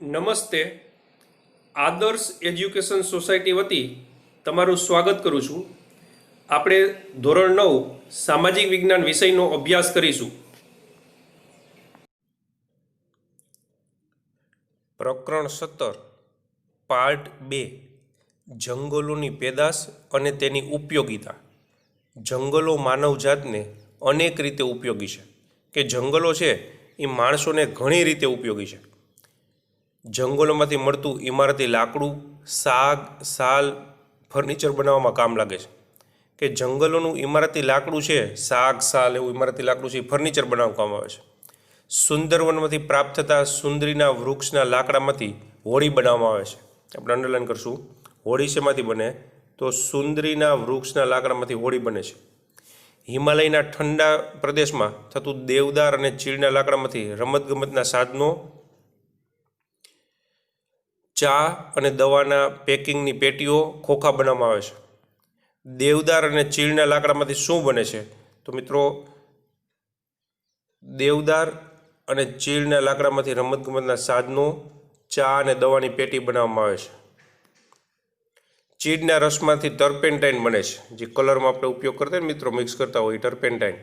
નમસ્તે. આદર્શ education society વતી તમારું સ્વાગત કરું છું. આપણે ધોરણ 9 સામાજિક વિજ્ઞાન વિષયનો અભ્યાસ કરીશું. પ્રકરણ 17 પાર્ટ 2 જંગલોની પેદાશ અને તેની ઉપયોગિતા. જંગલો માનવજાતને અનેક રીતે ઉપયોગી છે. કે જંગલો છે એ માણસોને ઘણી રીતે ઉપયોગી છે. જંગલોમાંથી મળતું ઇમારતી લાકડું, શાક, સાલ, ફર્નિચર બનાવવામાં કામ લાગે છે. કે જંગલોનું ઇમારતી લાકડું છે, શાક, સાલ એવું ઇમારતી લાકડું છે એ ફર્નિચર બનાવવામાં આવે છે. સુંદરવનમાંથી પ્રાપ્ત થતા સુંદરીના વૃક્ષના લાકડામાંથી હોડી બનાવવામાં આવે છે. આપણે અંડરલાઈન કરશું. હોડી શેમાંથી બને? તો સુંદરીના વૃક્ષના લાકડામાંથી હોડી બને છે. હિમાલયના ઠંડા પ્રદેશમાં થતું દેવદાર અને ચીડના લાકડામાંથી રમતગમતના સાધનો, ચા અને દવાના પેકિંગની પેટીઓ, ખોખા બનાવવામાં આવે છે. દેવદાર અને ચીડના લાકડામાંથી શું બને છે? તો મિત્રો, દેવદાર અને ચીડના લાકડામાંથી રમતગમતના સાધનો, ચા અને દવાની પેટી બનાવવામાં આવે છે. ચીડના રસમાંથી ટર્પેન્ટાઇન બને છે, જે કલરમાં આપણે ઉપયોગ કરતા હોય મિત્રો, મિક્સ કરતા હોય ટર્પેન્ટાઇન.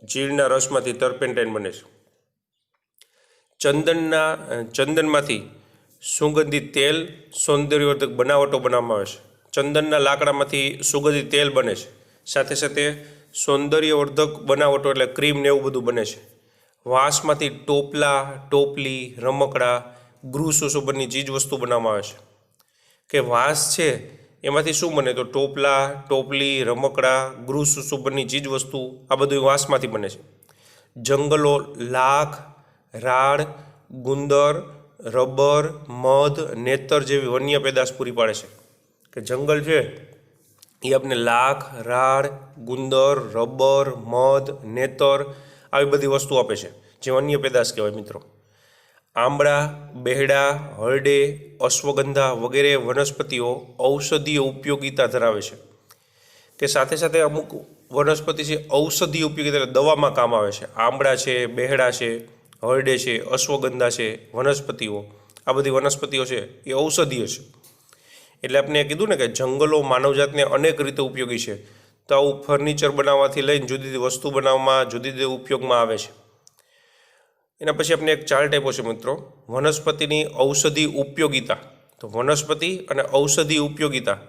ચીડના રસમાંથી ટર્પેન્ટાઇન બને છે. ચંદનમાંથી સુગંધિત તેલ, સૌંદર્યવર્ધક બનાવટો બનાવવામાં આવે છે. ચંદનના લાકડામાંથી સુગંધિત તેલ બને છે. સાથે સાથે સૌંદર્યવર્ધક બનાવટો એટલે ક્રીમ ને એવું બધું બને છે. વાંસમાંથી ટોપલા, ટોપલી, રમકડા, ગૃહ સુશોભનની ચીજ વસ્તુ બનાવવામાં આવે છે. કે વાંસ છે એમાંથી શું બને? તો ટોપલા, ટોપલી, રમકડા, ગૃહ સુશોભનની ચીજ વસ્તુ આ બધું વાંસમાંથી બને છે. જંગલો લાખ, રાળ, ગુંદર, રબર, મધ, નેતર જેવી વન્ય પેદાશ પૂરી પાડે છે. કે જંગલ છે એ આપણે લાખ, રાળ, ગુંદર, રબર, મધ, નેતર આવી બધી વસ્તુ આપે છે, જે વન્ય પેદાશ કહેવાય મિત્રો. આંબળા, બેહડા, હરડે, અશ્વગંધા વગેરે વનસ્પતિઓ ઔષધીય ઉપયોગિતા ધરાવે છે. કે સાથે સાથે અમુક વનસ્પતિ છે ઔષધીય ઉપયોગિતા એટલે દવામાં કામ આવે છે. આંબળા છે, બેહડા છે, હરડે છે, અશ્વગંધા છે, વનસ્પતિઓ આ બધી વનસ્પતિઓ છે એ ઔષધીય છે. એટલે આપણે કીધું ને કે જંગલો માનવજાતને અનેક રીતે ઉપયોગી છે. તો આવું ફર્નિચર બનાવવાથી લઈને જુદી જુદી વસ્તુ બનાવવામાં, જુદી જુદી ઉપયોગમાં આવે છે. એના પછી આપણે એક ચાર્ટ આપ્યો છે મિત્રો, વનસ્પતિની ઔષધિ ઉપયોગિતા. તો વનસ્પતિ અને ઔષધિ ઉપયોગિતા.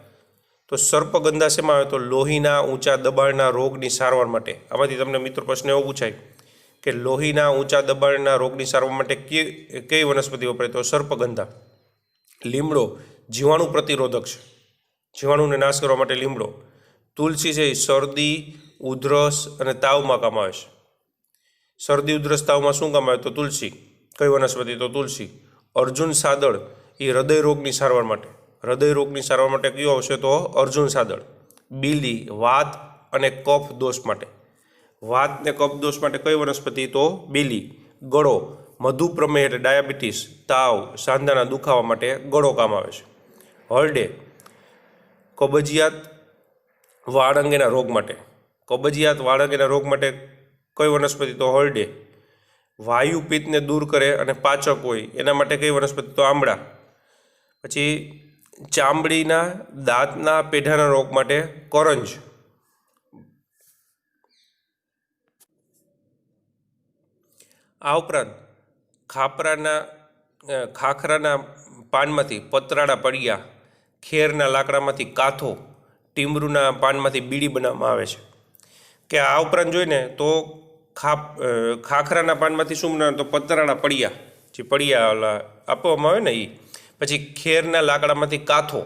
તો સર્પગંધા શેમાં આવે? તો લોહીના ઊંચા દબાણના રોગની સારવાર માટે. આમાંથી તમને મિત્રો પ્રશ્ન એવો પૂછાય કે લોહીના ઊંચા દબાણના રોગની સારવાર માટે કઈ વનસ્પતિ વપરાય? તો સર્પગંધા. લીમડો જીવાણુ પ્રતિરોધક છે, જીવાણુને નાશ કરવા માટે લીમડો. તુલસી છે એ શરદી, ઉધરસ અને તાવમાં કામ આવે છે. શરદી, ઉધરસ, તાવમાં શું કામ આવે? તો તુલસી. કઈ વનસ્પતિ? તો તુલસી. અર્જુન સાદળ એ હૃદય રોગની સારવાર માટે. હૃદય રોગની સારવાર માટે કયો આવશે? તો અર્જુન સાદળ. બીલી વાત અને કફ દોષ માટે. વાત ને કફ દોષ માટે કઈ વનસ્પતિ? તો બીલી. ગળો મધુપ્રમેહ એટલે ડાયાબિટીસ, તાવ, સાંધાના દુખાવા માટે ગળો કામ આવે છે. હરડે કબજિયાત, વાળ અંગેના રોગ માટે. કબજિયાત, વાળ અંગેના રોગ માટે કઈ વનસ્પતિ? તો હરડે. વાયુ પિત્તને દૂર કરે અને પાચક હોય એના માટે કઈ વનસ્પતિ? તો આંબળા. પછી ચામડીના, દાંતના પેઢાના રોગ માટે કરંજ. આ ઉપરાંત ખાખરાના પાનમાંથી પતરાળા પડિયા, ખેરના લાકડામાંથી કાથો, ટીમરૂના પાનમાંથી બીડી બનાવવામાં આવે છે. કે આ ઉપરાંત જોઈને તો ખાખરાના પાનમાંથી શું બનાવે? તો પતરાળા પડિયા, જે પડિયા ઓલા આપવામાં આવે ને એ. પછી ખેરના લાકડામાંથી કાથો.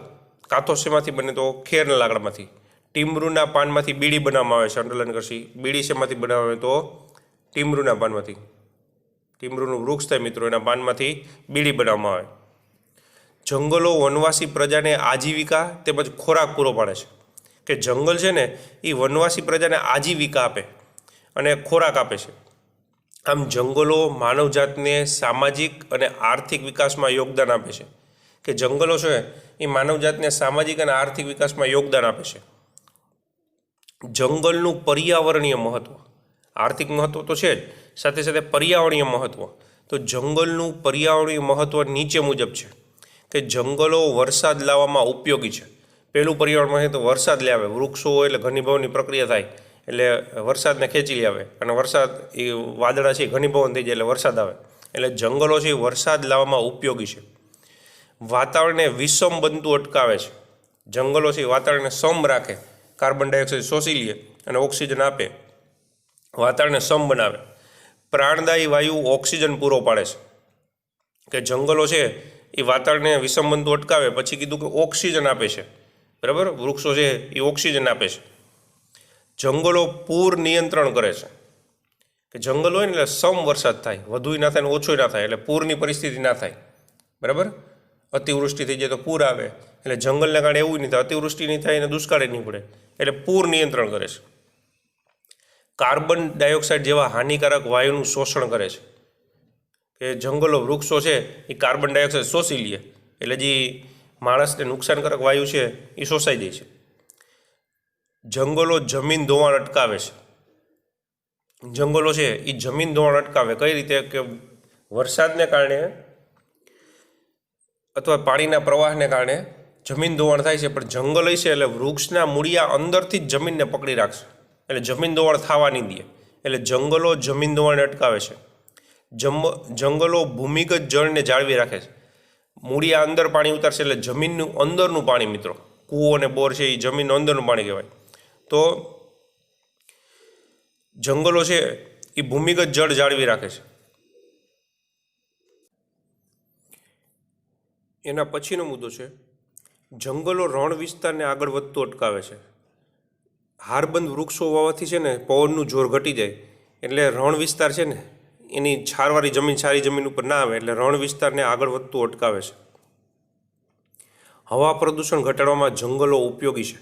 કાથો શેમાંથી બને? તો ખેરના લાકડામાંથી. ટીમરૂના પાનમાંથી બીડી બનાવવામાં આવે છે. અંડરલાઈન કરશી. બીડી શેમાંથી બનાવવામાં આવે? તો ટીમરૂના પાનમાંથી. ટીમરૂનું વૃક્ષ થાય મિત્રો, એના પાનમાંથી બીડી બનાવવામાં આવે. જંગલો વનવાસી પ્રજાને આજીવિકા તેમજ ખોરાક પૂરો પાડે છે. કે જંગલ છે ને એ વનવાસી પ્રજાને આજીવિકા આપે અને ખોરાક આપે છે. આમ જંગલો માનવજાતને સામાજિક અને આર્થિક વિકાસમાં યોગદાન આપે છે. કે જંગલો છે એ માનવજાતને સામાજિક અને આર્થિક વિકાસમાં યોગદાન આપે છે. જંગલનું પર્યાવરણીય મહત્ત્વ. આર્થિક મહત્ત્વ તો છે જ, સાથે સાથે પર્યાવરણીય મહત્ત્વ. તો જંગલનું પર્યાવરણીય મહત્ત્વ નીચે મુજબ છે કે જંગલો વરસાદ લાવવામાં ઉપયોગી છે. પહેલું પર્યાવરણમાં છે તો વરસાદ લાવે, વૃક્ષો હોય એટલે ઘનીભવનની પ્રક્રિયા થાય એટલે વરસાદને ખેંચી લાવે, અને વરસાદ એ વાદળા છે ઘનીભવન થઈ જાય એટલે વરસાદ આવે. એટલે જંગલો છે એ વરસાદ લાવવામાં ઉપયોગી છે. વાતાવરણને વિષમ બનતું અટકાવે છે. જંગલો છે એ વાતાવરણને સમ રાખે, કાર્બન ડાયોક્સાઇડ શોષી લે અને ઓક્સિજન આપે, વાતાવરણને સમ બનાવે. પ્રાણદાયી વાયુ ઓક્સિજન પૂરો પાડે છે. કે જંગલો છે એ વાતાવરણને વિષમ બનતું અટકાવે, પછી કીધું કે ઓક્સિજન આપે છે, બરાબર. વૃક્ષો છે એ ઓક્સિજન આપે છે. જંગલો પૂર નિયંત્રણ કરે છે. કે જંગલ હોય ને એટલે સમ વરસાદ થાય, વધુય ના થાય ને ઓછોય ના થાય, એટલે પૂરની પરિસ્થિતિ ના થાય, બરાબર. અતિવૃષ્ટિ થઈ જાય તો પૂર આવે, એટલે જંગલને કારણે એવું નહીં થાય, અતિવૃષ્ટિ નહીં થાય અને દુષ્કાળ નહીં પડે, એટલે પૂર નિયંત્રણ કરે છે. કાર્બન ડાયોક્સાઇડ જેવા હાનિકારક વાયુનું શોષણ કરે છે. કે જંગલો વૃક્ષો છે એ કાર્બન ડાયોક્સાઇડ શોષી લે એટલે જે માણસને નુકસાનકારક વાયુ છે એ શોષાઈ જાય છે. જંગલો જમીન ધોવાણ અટકાવે છે. જંગલો છે એ જમીન ધોવાણ અટકાવે કઈ રીતે? કે વરસાદને કારણે અથવા પાણીના પ્રવાહને કારણે જમીન ધોવાણ થાય છે, પણ જંગલ હશે એટલે વૃક્ષના મૂળિયા અંદરથી જ જમીનને પકડી રાખશે, એટલે જમીન ધોવાણ થવા નહીં દે. એટલે જંગલો જમીન ધોવાણ અટકાવે છે. જંગલો ભૂમિગત જળને જાળવી રાખે છે. મૂળિયા અંદર પાણી ઉતારશે એટલે જમીનનું અંદરનું પાણી, મિત્રો, કૂવો અને બોર છે એ જમીનનું અંદરનું પાણી કહેવાય. તો જંગલો છે એ ભૂમિગત જળ જાળવી રાખે છે. એના પછીનો મુદ્દો છે જંગલો રણ વિસ્તારને આગળ વધતું અટકાવે છે. હારબંધ વૃક્ષો વાવવાથી છે ને પવનનું જોર ઘટી જાય, એટલે રણ વિસ્તાર છે ને એની છારવાળી જમીન સારી જમીન ઉપર ના આવે, એટલે રણ વિસ્તારને આગળ વધતું અટકાવે છે. હવા પ્રદૂષણ ઘટાડવામાં જંગલો ઉપયોગી છે.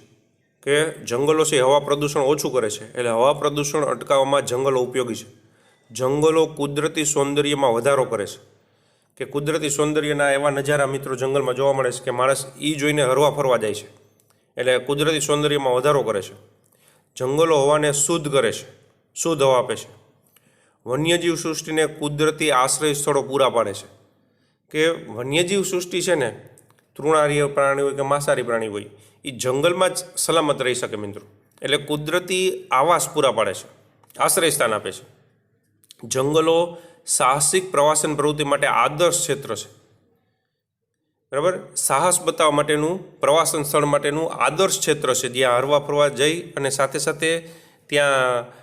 કે જંગલો છે હવા પ્રદૂષણ ઓછું કરે છે, એટલે હવા પ્રદૂષણ અટકાવવામાં જંગલો ઉપયોગી છે. જંગલો કુદરતી સૌંદર્યમાં વધારો કરે છે. કે કુદરતી સૌંદર્યના એવા નજારા, મિત્રો, જંગલમાં જોવા મળે છે કે માણસ એ જોઈને હરવા ફરવા જાય છે, એટલે કુદરતી સૌંદર્યમાં વધારો કરે છે. જંગલો હવાને શુદ્ધ કરે છે, શુદ્ધ હવા આપે છે. વન્યજીવ સૃષ્ટિને કુદરતી આશ્રય સ્થળો પૂરા પાડે છે. કે વન્યજીવ સૃષ્ટિ છે ને, તૃણાહારી પ્રાણી હોય કે માંસાહારી પ્રાણી હોય, એ જંગલમાં જ સલામત રહી શકે, મિત્રો. એટલે કુદરતી આવાસ પૂરા પાડે છે, આશ્રય સ્થાન આપે છે. જંગલો સાહસિક પ્રવાસન પ્રવૃત્તિ માટે આદર્શ ક્ષેત્ર છે, બરાબર. સાહસ બતાવવા માટેનું, પ્રવાસન સ્થળ માટેનું આદર્શ ક્ષેત્ર છે, જ્યાં હરવા ફરવા જઈ અને સાથે સાથે ત્યાં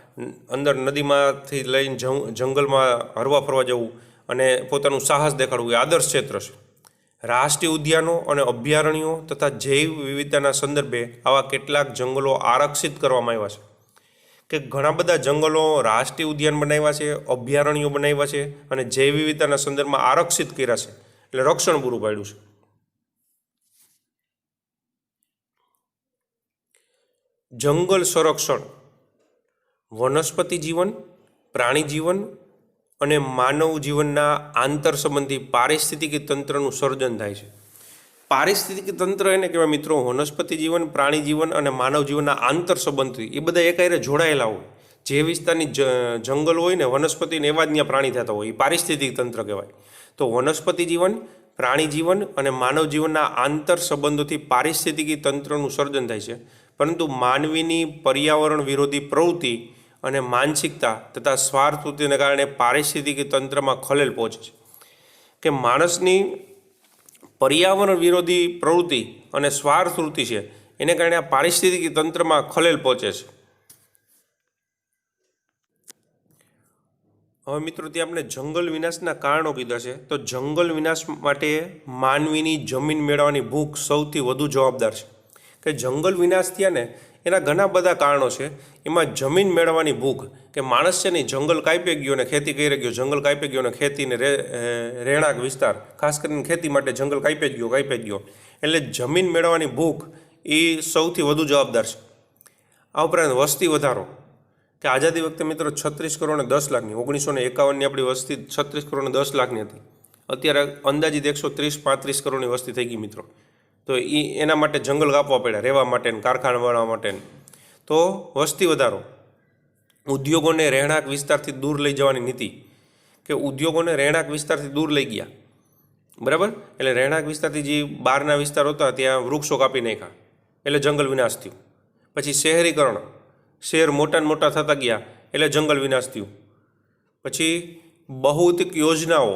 અંદર નદીમાંથી લઈને જંગલમાં હરવા ફરવા જવું અને પોતાનું સાહસ દેખાડવું એ આદર્શ ક્ષેત્ર છે. રાષ્ટ્રીય ઉદ્યાનો અને અભયારણ્યો તથા જૈવ વિવિધતાના સંદર્ભે આવા કેટલાક જંગલો આરક્ષિત કરવામાં આવ્યા છે. કે ઘણા બધા જંગલો રાષ્ટ્રીય ઉદ્યાન બનાવ્યા છે, અભયારણ્યો બનાવ્યા છે અને જૈવ વિવિધતાના સંદર્ભમાં આરક્ષિત કર્યા છે, એટલે રક્ષણ પૂરું પાડ્યું છે. જંગલ સંરક્ષણ વનસ્પતિ જીવન, પ્રાણી જીવન અને માનવ જીવનના આંતર સંબંધી પારિસ્થિતિકી તંત્રનું સર્જન થાય છે. પારિસ્થિતિકી તંત્ર એને કહેવાય, મિત્રો. વનસ્પતિ જીવન, પ્રાણી જીવન અને માનવ જીવનના આંતર સંબંધી એ બધા એકાયરે જોડાયેલા હોય. જે વિસ્તારની જંગલ હોય ને, વનસ્પતિને એવા જ ત્યાં પ્રાણી થતા હોય, એ પારિસ્થિતિક તંત્ર કહેવાય. તો વનસ્પતિ જીવન, પ્રાણી જીવન અને માનવ જીવનના આંતર સંબંધોથી પારિસ્થિતિકી તંત્રનું સર્જન થાય છે. પરંતુ માનવીની પર્યાવરણ વિરોધી પ્રવૃત્તિ અને માનસિકતા તથા સ્વાર્થવૃત્તિને કારણે પારિસ્થિતિકી તંત્રમાં ખલેલ પહોંચે છે. કે માણસની પર્યાવરણ વિરોધી પ્રવૃત્તિ અને સ્વાર્થવૃત્તિ છે એને કારણે આ પારિસ્થિતિકી તંત્રમાં ખલેલ પહોંચે છે. હવે, મિત્રો, ત્યાં આપણે જંગલ વિનાશના કારણો કીધા છે. તો જંગલ વિનાશ માટે માનવીની જમીન મેળવવાની ભૂખ સૌથી વધુ જવાબદાર છે. કે જંગલ વિનાશ થયા ને એના ઘણા બધા કારણો છે. એમાં જમીન મેળવવાની ભૂખ, કે માણસ છે ને જંગલ કાપી ગયો ને ખેતી કરી ગયો, જંગલ કાપી ગયો ને ખેતીને રહેણાંક વિસ્તાર, ખાસ કરીને ખેતી માટે જંગલ કાપી ગયો, એટલે જમીન મેળવવાની ભૂખ એ સૌથી વધુ જવાબદાર છે. આ ઉપરાંત વસ્તી વધારો, કે આઝાદી વખતે, મિત્રો, 36 કરોડ ને 10 લાખની, 1951ની આપણી વસ્તી 36 કરોડ ને 10 લાખની હતી. અત્યારે અંદાજિત 130-135 કરોડની વસ્તી થઈ ગઈ, મિત્રો. તો એના માટે જંગલ કાપવા પડ્યા, રહેવા માટે, કારખાના બનાવવા માટે. તો વસ્તી વધારો, ઉદ્યોગોને રહેણાંક વિસ્તારથી દૂર લઈ જવાની નીતિ, કે ઉદ્યોગોને રહેણાંક વિસ્તારથી દૂર લઈ ગયા, બરાબર. એટલે રહેણાંક વિસ્તારથી જે બહારના વિસ્તારો હતા ત્યાં વૃક્ષો કાપી નાખ્યા, એટલે જંગલ વિનાશ થયું. પછી શહેરીકરણ, શહેર મોટા ને મોટા થતા ગયા એટલે જંગલ વિનાશ થયું. પછી બહુતિક યોજનાઓ,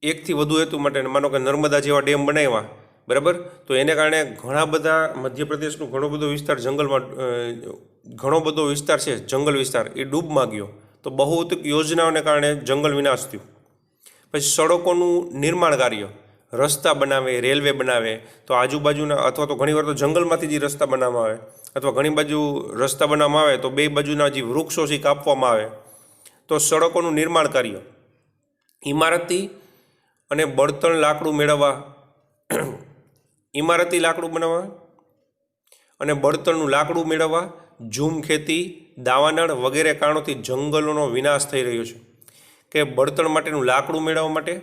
એકથી વધુ હેતુ માટે, માનો કે નર્મદા જેવા ડેમ બનાવ્યા, બરાબર, તો એને કારણે ઘણા બધા મધ્યપ્રદેશનો ઘણો બધો વિસ્તાર જંગલમાં, ઘણો બધો વિસ્તાર છે જંગલ વિસ્તાર, એ ડૂબમાં ગયો. તો બહુતિક યોજનાઓને કારણે જંગલ વિનાશ થયું. પછી સડકોનું નિર્માણ કાર્ય, રસ્તા બનાવે, રેલવે બનાવે, તો આજુબાજુના અથવા તો ઘણીવાર તો જંગલમાંથી જે રસ્તા બનાવવામાં આવે, અથવા ઘણી બાજુ રસ્તા બનાવવામાં આવે તો બે બાજુના જે વૃક્ષો છે કાપવામાં આવે. તો સડકોનું નિર્માણ કાર્ય, ઇમારતી અને બળતણ લાકડું મેળવવા, ઇમારતી લાકડું બનાવવા અને બળતણનું લાકડું મેળવવા, ઝૂમ ખેતી, દાવાનળ વગેરે કારણોથી જંગલોનો વિનાશ થઈ રહ્યો છે. કે બળતણ માટેનું લાકડું મેળવવા માટે.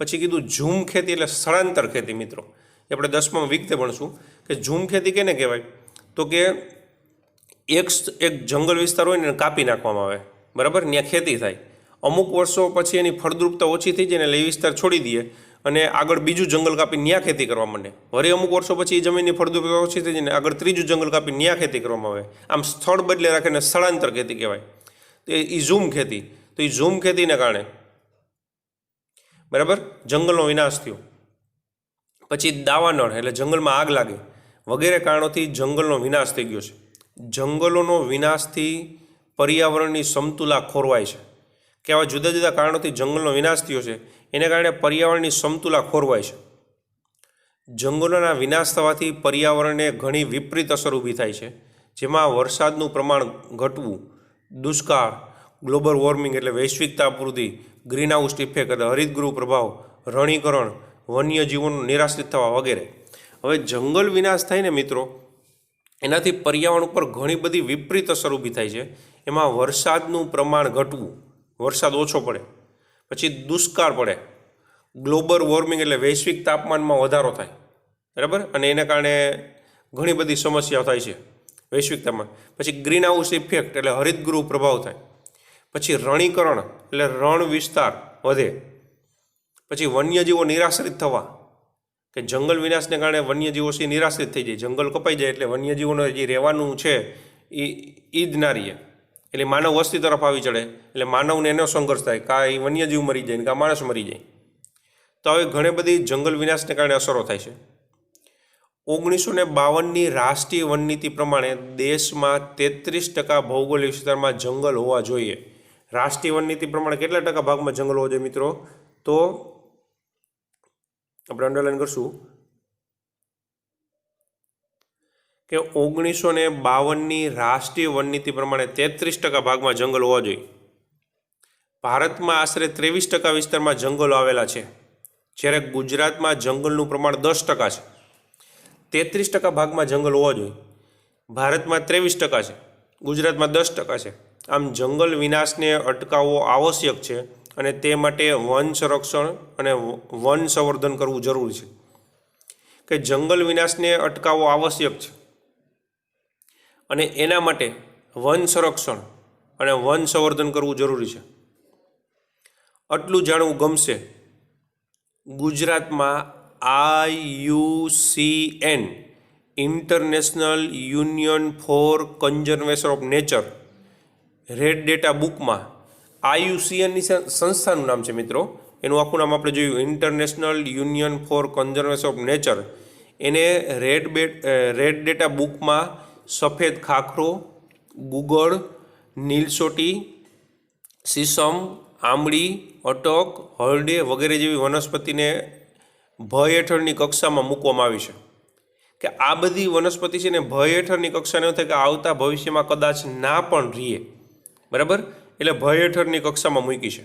પછી કીધું ઝૂમ ખેતી એટલે સ્થળાંતર ખેતી. મિત્રો એ આપણે 10માં વિગતે ભણશું કે ઝૂમ ખેતી કેને કહેવાય. તો કે એક જંગલ વિસ્તાર હોય ને કાપી નાખવામાં આવે, બરાબર, ત્યાં ખેતી થાય. અમુક વર્ષો પછી એની ફળદ્રુપતા ઓછી થઈ જાય ને એટલે એ વિસ્તાર છોડી દઈએ અને આગળ બીજું જંગલ કાપી ત્યાં ખેતી કરવા માંડે. વળી અમુક વર્ષો પછી એ જમીનની ફળદ્રુપતા ઓછી થઈ જાય ને આગળ ત્રીજું જંગલ કાપી ત્યાં ખેતી કરવામાં આવે. આમ સ્થળ બદલે રાખીને સ્થળાંતર ખેતી કહેવાય. તો એ ઝૂમ ખેતી. તો એ ઝૂમ ખેતીને કારણે, બરાબર, જંગલનો વિનાશ થયો. પછી દાવાનળ એટલે જંગલમાં આગ લાગે વગેરે કારણોથી જંગલનો વિનાશ થઈ ગયો છે. જંગલોનો વિનાશથી પર્યાવરણની સમતુલા ખોરવાય છે. કે આવા જુદા જુદા કારણોથી જંગલનો વિનાશ થયો છે, એને કારણે પર્યાવરણની સમતુલા ખોરવાય છે. જંગલોના વિનાશ થવાથી પર્યાવરણને ઘણી વિપરીત અસર ઊભી થાય છે, જેમાં વરસાદનું પ્રમાણ ઘટવું, દુષ્કાળ, ગ્લોબલ વોર્મિંગ એટલે વૈશ્વિક તાપવૃદ્ધિ, ગ્રીન હાઉસ ઇફેક્ટ એટલે હરિતગૃહ પ્રભાવ, રણીકરણ, વન્યજીવોનું નિરાશ્રિત થવા વગેરે. હવે જંગલ વિનાશ થાય ને મિત્રો, એનાથી પર્યાવરણ ઉપર ઘણી બધી વિપરીત અસર ઊભી થાય છે. એમાં વરસાદનું પ્રમાણ ઘટવું, વરસાદ ઓછો પડે. પછી દુષ્કાળ પડે, ગ્લોબલ વોર્મિંગ એટલે વૈશ્વિક તાપમાનમાં વધારો થાય, બરાબર, અને એના કારણે ઘણી બધી સમસ્યાઓ થાય છે વૈશ્વિક તાપમાન. પછી ગ્રીન હાઉસ ઇફેક્ટ એટલે હરિતગૃહ પ્રભાવ થાય. પછી રણીકરણ એટલે રણ વિસ્તાર વધે. પછી વન્યજીવો નિરાશ્રિત થવા, કે જંગલ વિનાશને કારણે વન્યજીવો છે નિરાશ્રિત થઈ જાય. જંગલ કપાઈ જાય એટલે વન્યજીવોને જે રહેવાનું છે એ જ ના રહીએ, એટલે માનવ વસ્તી તરફ આવી ચડે, એટલે માનવને એનો સંઘર્ષ થાય, કાં એ વન્યજીવ મરી જાય ને કાં માણસ મરી જાય. તો હવે ઘણી બધી જંગલ વિનાશને કારણે અસરો થાય છે. 1952ની રાષ્ટ્રીય વનનીતિ પ્રમાણે દેશમાં 33% ભૌગોલિક વિસ્તારમાં જંગલ હોવા જોઈએ. રાષ્ટ્રીય વનનીતિ પ્રમાણે કેટલા ટકા ભાગમાં જંગલ હોવા જોઈએ મિત્રો? તો આપણે અંડરલાઈન કરશું કે 1952ની રાષ્ટ્રીય વનનીતિ પ્રમાણે 33% ભાગમાં જંગલ હોવા જોઈએ. ભારતમાં આશરે 23% વિસ્તારમાં જંગલો આવેલા છે, જ્યારે ગુજરાતમાં જંગલનું પ્રમાણ 10% છે. 33% ભાગમાં જંગલ હોવા જોઈએ. ભારતમાં 23% છે, ગુજરાતમાં 10% છે. આમ જંગલ વિનાશને અટકાવવો આવશ્યક છે અને તે માટે વન સંરક્ષણ અને વન સંવર્ધન કરવું જરૂરી છે. કે જંગલ વિનાશને અટકાવવો આવશ્યક છે અને એના માટે વન સંરક્ષણ અને વન સંવર્ધન કરવું જરૂરી છે. આટલું જાણવું ગમશે. ગુજરાતમાં IUCN international union for conservation of nature red data બુકમાં, IUCNની સંસ્થાનું નામ છે મિત્રો, એનું આખું નામ આપણે જોયું international union for conservation of nature. એને રેડ ડેટા બુકમાં સફેદ ખાખરો, ગુગળ, નીલસોટી, સીસમ, આંબળી, અટક, હળડે વગેરે જેવી વનસ્પતિને ભય હેઠળની કક્ષામાં મૂકવામાં આવી છે. કે આ બધી વનસ્પતિ છે ને ભય હેઠળની કક્ષા ન થાય, કે આવતા ભવિષ્યમાં કદાચ ના પણ રહીએ, બરાબર, એટલે ભય હેઠળની કક્ષામાં મૂકી છે.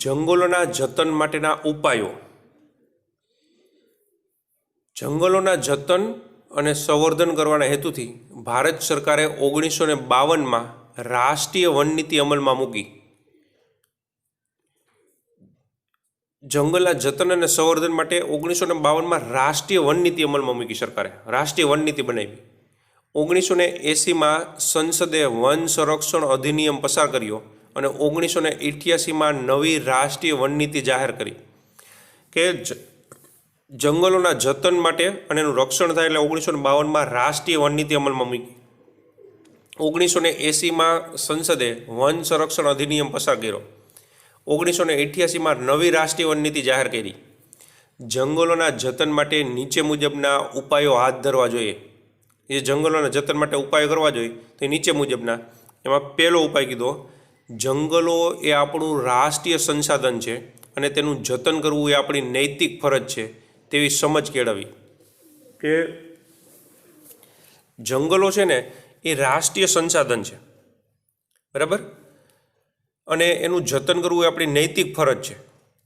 જંગલોના જતન માટેના ઉપાયો. જંગલોના જતન અને સંવર્ધન કરવાના હેતુથી ભારત સરકારે 1952માં રાષ્ટ્રીય વનનીતિ અમલમાં મૂકી. જંગલના જતન અને સંવર્ધન માટે 1952માં રાષ્ટ્રીય વન નીતિ અમલમાં મૂકી સરકારે, રાષ્ટ્રીય વન નીતિ બનાવી. 1980માં સંસદે વન સંરક્ષણ અધિનિયમ પસાર કર્યો અને 1988માં નવી રાષ્ટ્રીય વન નીતિ જાહેર કરી કે જંગલોના જતન માટે અને એનું રક્ષણ થાય. એટલે 1952માં રાષ્ટ્રીય વન નીતિ અમલમાં મૂકી. 1980માં સંસદે વન સંરક્ષણ અધિનિયમ પસાર કર્યો. 1988માં નવી રાષ્ટ્રીય વન નીતિ જાહેર કરી. જંગલોના જતન માટે નીચે મુજબના ઉપાયો હાથ ધરવા જોઈએ. એ જંગલોના જતન માટે ઉપાયો કરવા જોઈએ તો નીચે મુજબના. એમાં પહેલો ઉપાય કીધો, જંગલો એ આપણું રાષ્ટ્રીય સંસાધન છે અને તેનું જતન કરવું એ આપણી નૈતિક ફરજ છે તેવી સમજ કેળવવી. કે જંગલો છે ને એ રાષ્ટ્રીય સંસાધન છે, બરાબર, અને એનું જતન કરવું એ આપણી નૈતિક ફરજ છે,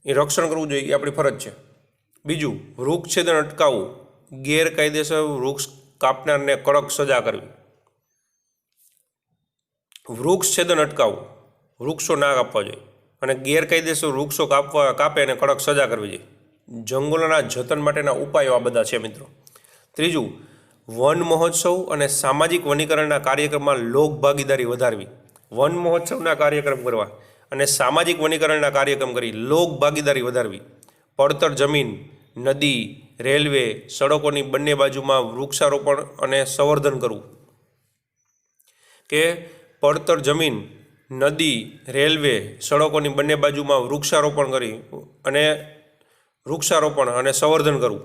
એ રક્ષણ કરવું જોઈએ એ આપણી ફરજ છે. બીજું, વૃક્ષછેદન અટકાવવું, ગેરકાયદેસર વૃક્ષ કાપનારને કડક સજા કરવી. વૃક્ષછેદન અટકાવવું, વૃક્ષો ના કાપવા જોઈએ અને ગેરકાયદેસર વૃક્ષો કાપે અને કડક સજા કરવી જોઈએ. જંગલોના જતન માટેના ઉપાયો આ બધા છે મિત્રો. ત્રીજું, વન મહોત્સવ અને સામાજિક વનીકરણના કાર્યક્રમમાં લોક ભાગીદારી વધારવી. વન મહોત્સવના કાર્યક્રમ કરવા અને સામાજિક વનીકરણના કાર્યક્રમ કરી લોક ભાગીદારી વધારવી. પડતર જમીન, નદી, રેલવે, સડકોની બંને બાજુમાં વૃક્ષારોપણ અને સંવર્ધન કરવું. કે પડતર જમીન, નદી, રેલવે, સડકોની બંને બાજુમાં વૃક્ષારોપણ અને સંવર્ધન કરવું.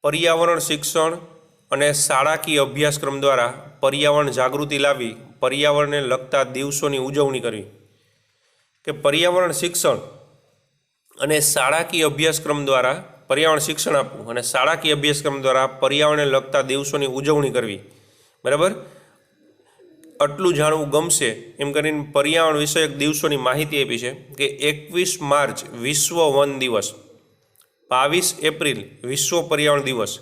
પર્યાવરણ શિક્ષણ અને શાળાકીય અભ્યાસક્રમ દ્વારા પર્યાવરણ જાગૃતિ લાવી પર્યાવરણને લગતા દિવસોની ઉજવણી કરવી. કે પર્યાવરણ શિક્ષણ અને શાળાકીય અભ્યાસક્રમ દ્વારા પર્યાવરણ શિક્ષણ આપવું અને શાળાકીય અભ્યાસક્રમ દ્વારા પર્યાવરણને લગતા દિવસોની ઉજવણી કરવી. બરાબર, આટલું જાણવું ગમશે એમ કરીને પર્યાવરણ વિષયક દિવસોની માહિતી આપી છે. કે 21 માર્ચ વિશ્વ વન દિવસ, 22 એપ્રિલ વિશ્વ પર્યાવરણ દિવસ,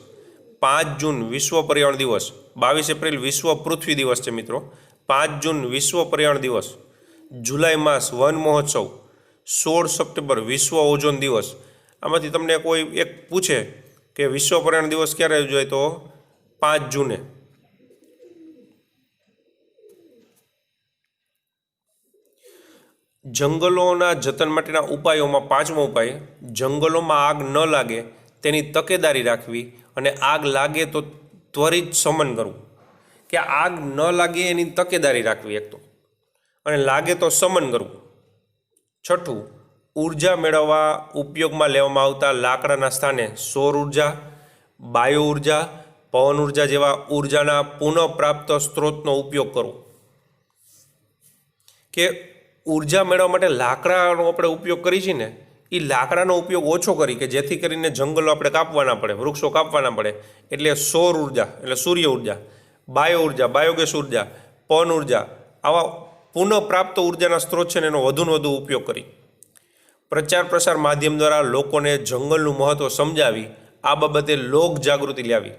5 જૂન વિશ્વ પર્યાવરણ દિવસ, 22 એપ્રિલ વિશ્વ પૃથ્વી દિવસ છે મિત્રો, 5 જૂન વિશ્વ પર્યાવરણ દિવસ, જુલાઈ માસ વન મહોત્સવ, 16 સપ્ટેમ્બર વિશ્વ ઓઝોન દિવસ. આમાંથી તમને કોઈ એક પૂછે કે વિશ્વ પર્યાવરણ દિવસ ક્યારે ઉજવાય તો 5 જૂને. જંગલોના જતન માટેના ઉપાયોમાં પાંચમો ઉપાય, જંગલોમાં આગ ન લાગે તેની તકેદારી રાખવી અને આગ લાગે તો ત્વરિત શમન કરવું. કે આગ ન લાગે એની તકેદારી રાખવી એક તો, અને લાગે તો શમન કરવું. છઠ્ઠું, ઉર્જા મેળવવા ઉપયોગમાં લેવામાં આવતા લાકડાના સ્થાને સૌર ઉર્જા, બાયો ઉર્જા, પવન ઉર્જા જેવા ઉર્જાના પુનઃપ્રાપ્ત સ્ત્રોતનો ઉપયોગ કરવો. કે ઉર્જા મેળવવા માટે લાકડાનો આપણે ઉપયોગ કરીએ છીએ ને, એ લાકડાનો ઉપયોગ ઓછો કરી કે જેથી કરીને જંગલો આપણે કાપવા ના પડે, વૃક્ષો કાપવા ના પડે. એટલે સૌર ઉર્જા એટલે સૂર્ય ઉર્જા, બાયો ઉર્જા, બાયોગેસ ઉર્જા, પવન ઉર્જા, આવા પુનઃપ્રાપ્ત ઉર્જાના સ્ત્રોત છે ને એનો વધુને વધુ ઉપયોગ કરી પ્રચાર પ્રસાર માધ્યમ દ્વારા લોકોને જંગલનું મહત્ત્વ સમજાવી આ બાબતે લોક જાગૃતિ લાવી.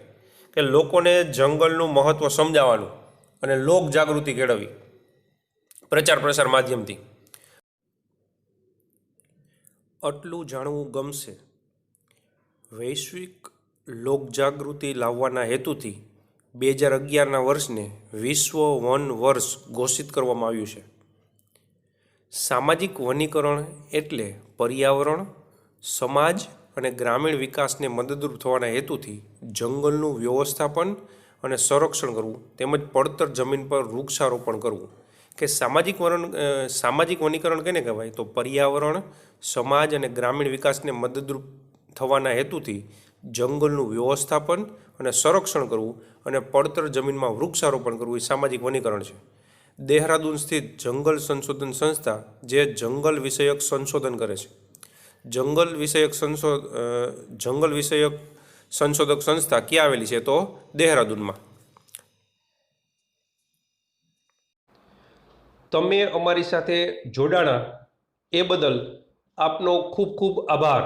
કે લોકોને જંગલનું મહત્ત્વ સમજાવવાનું અને લોક જાગૃતિ કેળવવી પ્રચાર પ્રસાર માધ્યમથી. આટલું જાણવું ગમશે. વૈશ્વિક લોકજાગૃતિ લાવવાના હેતુથી 2011ના વર્ષને વિશ્વ વન વર્ષ ઘોષિત કરવામાં આવ્યું છે. સામાજિક વનીકરણ એટલે પર્યાવરણ, સમાજ અને ગ્રામીણ વિકાસને મદદરૂપ થવાના હેતુથી જંગલનું વ્યવસ્થાપન અને સંરક્ષણ કરવું તેમજ પડતર જમીન પર વૃક્ષારોપણ કરવું. કે સામાજિક વનીકરણ કેને કહેવાય તો પર્યાવરણ, સમાજ અને ગ્રામીણ વિકાસને મદદરૂપ થવાના હેતુથી જંગલનું વ્યવસ્થાપન અને સંરક્ષણ કરવું અને પડતર જમીનમાં વૃક્ષારોપણ કરવું એ સામાજિક વનીકરણ છે. દેહરાદૂન સ્થિત જંગલ સંશોધન સંસ્થા જે જંગલ વિષયક સંશોધન કરે છે. જંગલ વિષયક સંશોધક સંસ્થા ક્યાં આવેલી છે તો દેહરાદૂનમાં. તમે અમારી સાથે જોડાણા એ બદલ આપનો ખૂબ ખૂબ આભાર.